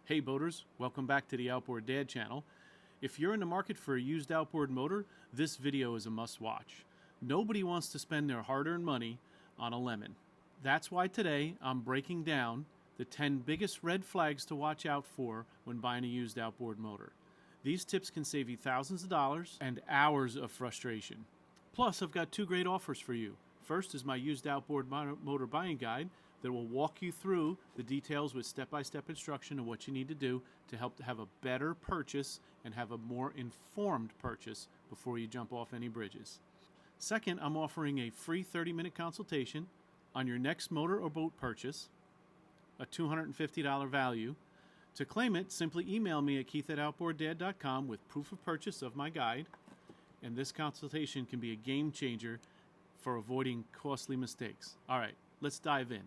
Hey boaters, welcome back to the Outboard Dad channel. If you're in the market for a used outboard motor, this video is a must watch. Nobody wants to spend their hard-earned money on a lemon. That's why today I'm breaking down the 10 biggest red flags to watch out for when buying a used outboard motor. These tips can save you thousands of dollars and hours of frustration. Plus, I've got two great offers for you. First is my used outboard motor buying guide that will walk you through the details with step-by-step instruction of what you need to do to help to have a better purchase and have a more informed purchase before you jump off any bridges. Second, I'm offering a free 30-minute consultation on your next motor or boat purchase, a $250 value. To claim it, simply email me at keith@outboarddad.com with proof of purchase of my guide, and this consultation can be a game changer for avoiding costly mistakes. All right, let's dive in.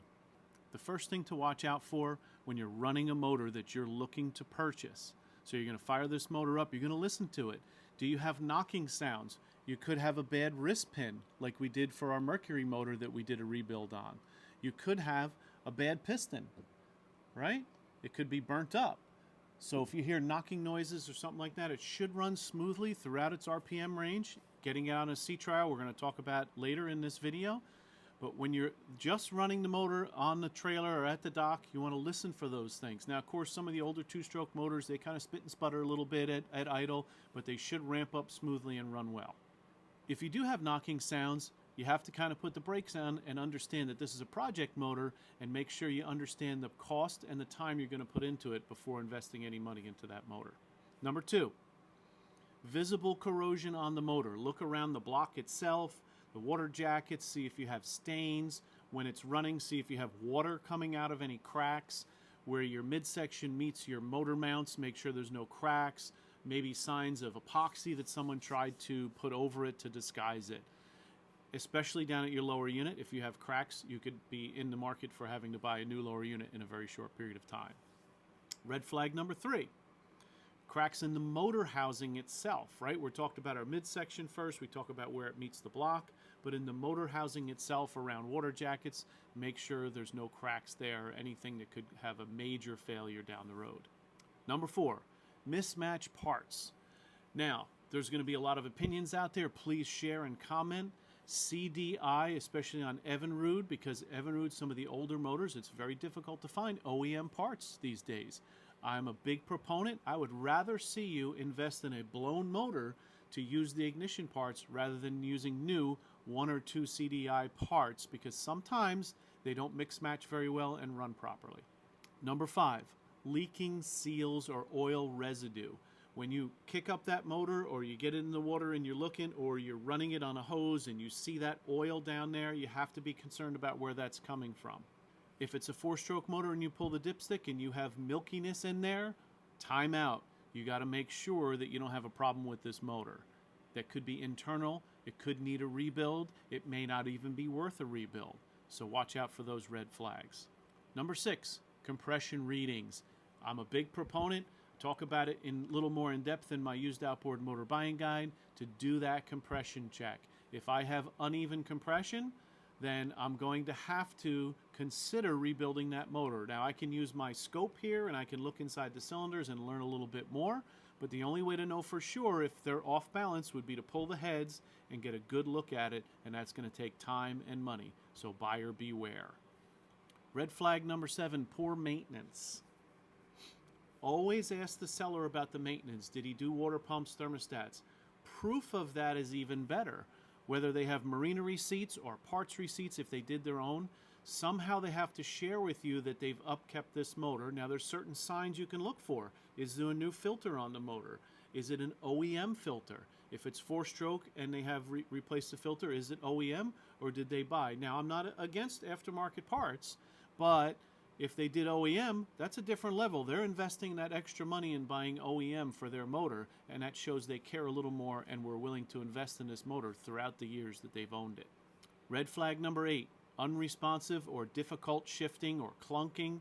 The first thing to watch out for when you're running a motor that you're looking to purchase. So you're going to fire this motor up, you're going to listen to it. Do you have knocking sounds? You could have a bad wrist pin like we did for our Mercury motor that we did a rebuild on. You could have a bad piston, right? It could be burnt up. So if you hear knocking noises or something like that, it should run smoothly throughout its RPM range. Getting it on a sea trial, we're going to talk about later in this video. But when you're just running the motor on the trailer or at the dock, you want to listen for those things. Now, of course, some of the older two-stroke motors, they kind of spit and sputter a little bit at idle, but they should ramp up smoothly and run well. If you do have knocking sounds, you have to kind of put the brakes on and understand that this is a project motor and make sure you understand the cost and the time you're going to put into it before investing any money into that motor. Number two, visible corrosion on the motor. Look around the block itself, the water jackets, see if you have stains. When it's running, see if you have water coming out of any cracks. Where your midsection meets your motor mounts, make sure there's no cracks. Maybe signs of epoxy that someone tried to put over it to disguise it. Especially down at your lower unit, if you have cracks, you could be in the market for having to buy a new lower unit in a very short period of time. Red flag number three. Cracks in the motor housing itself, right? We're talked about our midsection first. We talk about where it meets the block. But in the motor housing itself around water jackets, make sure there's no cracks there or anything that could have a major failure down the road. Number four, mismatched parts. Now, there's going to be a lot of opinions out there. Please share and comment. CDI, especially on Evinrude, because Evinrude, some of the older motors, it's very difficult to find OEM parts these days. I'm a big proponent. I would rather see you invest in a blown motor to use the ignition parts rather than using new 1 or 2 CDI parts, because sometimes they don't mix match very well and run properly. Number five, leaking seals or oil residue. When you kick up that motor or you get it in the water and you're looking, or you're running it on a hose and you see that oil down there, you have to be concerned about where that's coming from. If it's a 4-stroke motor and you pull the dipstick and you have milkiness in there, time out. You got to make sure that you don't have a problem with this motor. That could be internal. It could need a rebuild. It may not even be worth a rebuild. So watch out for those red flags. Number six, compression readings. I'm a big proponent. Talk about it in a little more in depth in my used outboard motor buying guide to do that compression check. If I have uneven compression, then I'm going to have to consider rebuilding that motor. Now, I can use my scope here and I can look inside the cylinders and learn a little bit more, but the only way to know for sure if they're off balance would be to pull the heads and get a good look at it, and that's going to take time and money. So buyer beware. Red flag number seven, poor maintenance. Always ask the seller about the maintenance. Did he do water pumps, thermostats? Proof of that is even better. Whether they have marina receipts or parts receipts if they did their own, somehow they have to share with you that they've upkept this motor. Now, there's certain signs you can look for. Is there a new filter on the motor? Is it an OEM filter? If it's 4-stroke and they have replaced the filter, is it OEM or did they buy? Now, I'm not against aftermarket parts, but if they did OEM, that's a different level. They're investing that extra money in buying OEM for their motor, and that shows they care a little more and were willing to invest in this motor throughout the years that they've owned it. Red flag number 8, unresponsive or difficult shifting or clunking.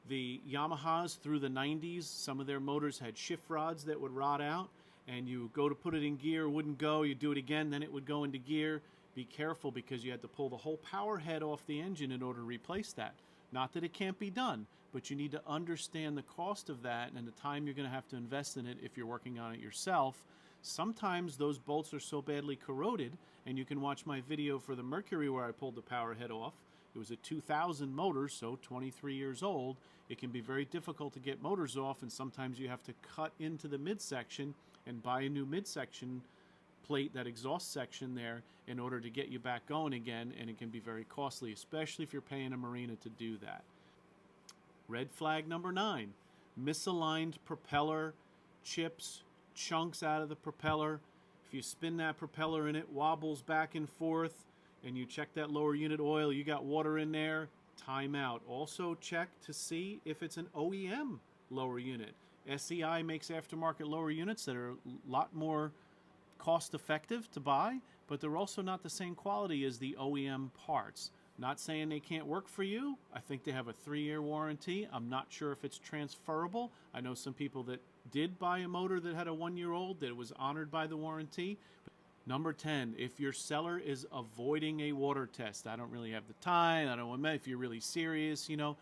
The Yamahas through the 90s, some of their motors had shift rods that would rot out, and you go to put it in gear, it wouldn't go, you do it again, then it would go into gear. Be careful because you had to pull the whole power head off the engine in order to replace that. Not that it can't be done, but you need to understand the cost of that and the time you're going to have to invest in it if you're working on it yourself. Sometimes those bolts are so badly corroded, and you can watch my video for the Mercury where I pulled the power head off. It was a 2000 motor, so 23 years old. It can be very difficult to get motors off, and sometimes you have to cut into the midsection and buy a new midsection plate, that exhaust section there, in order to get you back going again, and it can be very costly, especially if you're paying a marina to do that. Red flag number 9, misaligned propeller, chips, chunks out of the propeller. If you spin that propeller and it wobbles back and forth, and you check that lower unit oil, you got water in there, time out. Also check to see if it's an OEM lower unit. SEI makes aftermarket lower units that are a lot more cost effective to buy, but they're also not the same quality as the OEM parts. Not saying they can't work for you. I think they have a 3-year warranty. I'm not sure if it's transferable. I know some people that did buy a motor that had a 1-year-old that was honored by the warranty. Number 10, if your seller is avoiding a water test, I don't really have the time, I don't want to, if you're really serious, you know,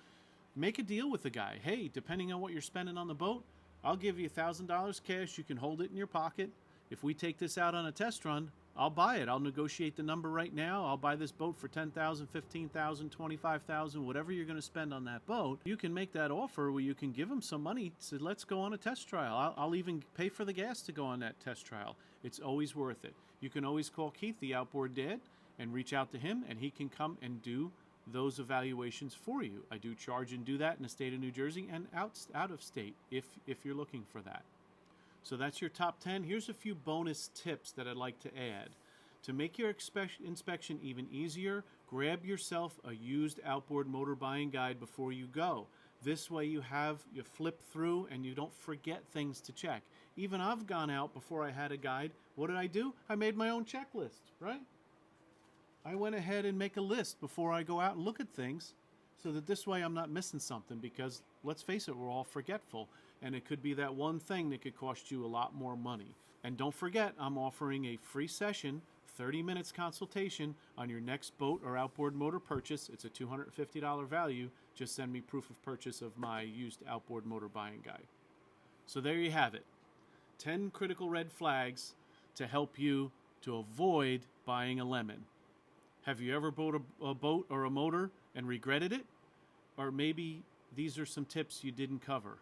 make a deal with the guy. Hey, depending on what you're spending on the boat, I'll give you $1,000 cash. You can hold it in your pocket. If we take this out on a test run, I'll buy it. I'll negotiate the number right now. I'll buy this boat for $10,000, $15,000, $25,000, whatever you're going to spend on that boat. You can make that offer where you can give them some money. So let's go on a test trial. I'll even pay for the gas to go on that test trial. It's always worth it. You can always call Keith, the Outboard Dad, and reach out to him, and he can come and do those evaluations for you. I do charge and do that in the state of New Jersey and out of state if you're looking for that. So that's your top 10. Here's a few bonus tips that I'd like to add. To make your inspection even easier, grab yourself a used outboard motor buying guide before you go. This way you flip through and you don't forget things to check. Even I've gone out before I had a guide. What did I do? I made my own checklist, right? I went ahead and make a list before I go out and look at things, so that this way I'm not missing something, because let's face it, we're all forgetful. And it could be that one thing that could cost you a lot more money. And don't forget, I'm offering a free session, 30 minutes consultation on your next boat or outboard motor purchase. It's a $250 value. Just send me proof of purchase of my used outboard motor buying guide. So there you have it. 10 critical red flags to help you to avoid buying a lemon. Have you ever bought a boat or a motor and regretted it? Or maybe these are some tips you didn't cover.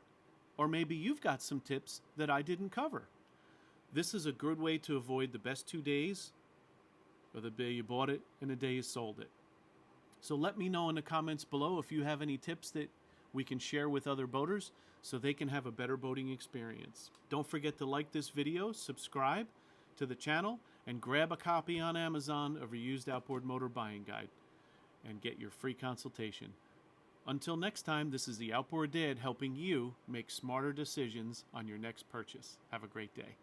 Or maybe you've got some tips that I didn't cover. This is a good way to avoid the best 2 days, or the day you bought it and the day you sold it. So let me know in the comments below if you have any tips that we can share with other boaters so they can have a better boating experience. Don't forget to like this video, subscribe to the channel, and grab a copy on Amazon of a used outboard motor buying guide and get your free consultation. Until next time, this is the Outboard Dad helping you make smarter decisions on your next purchase. Have a great day.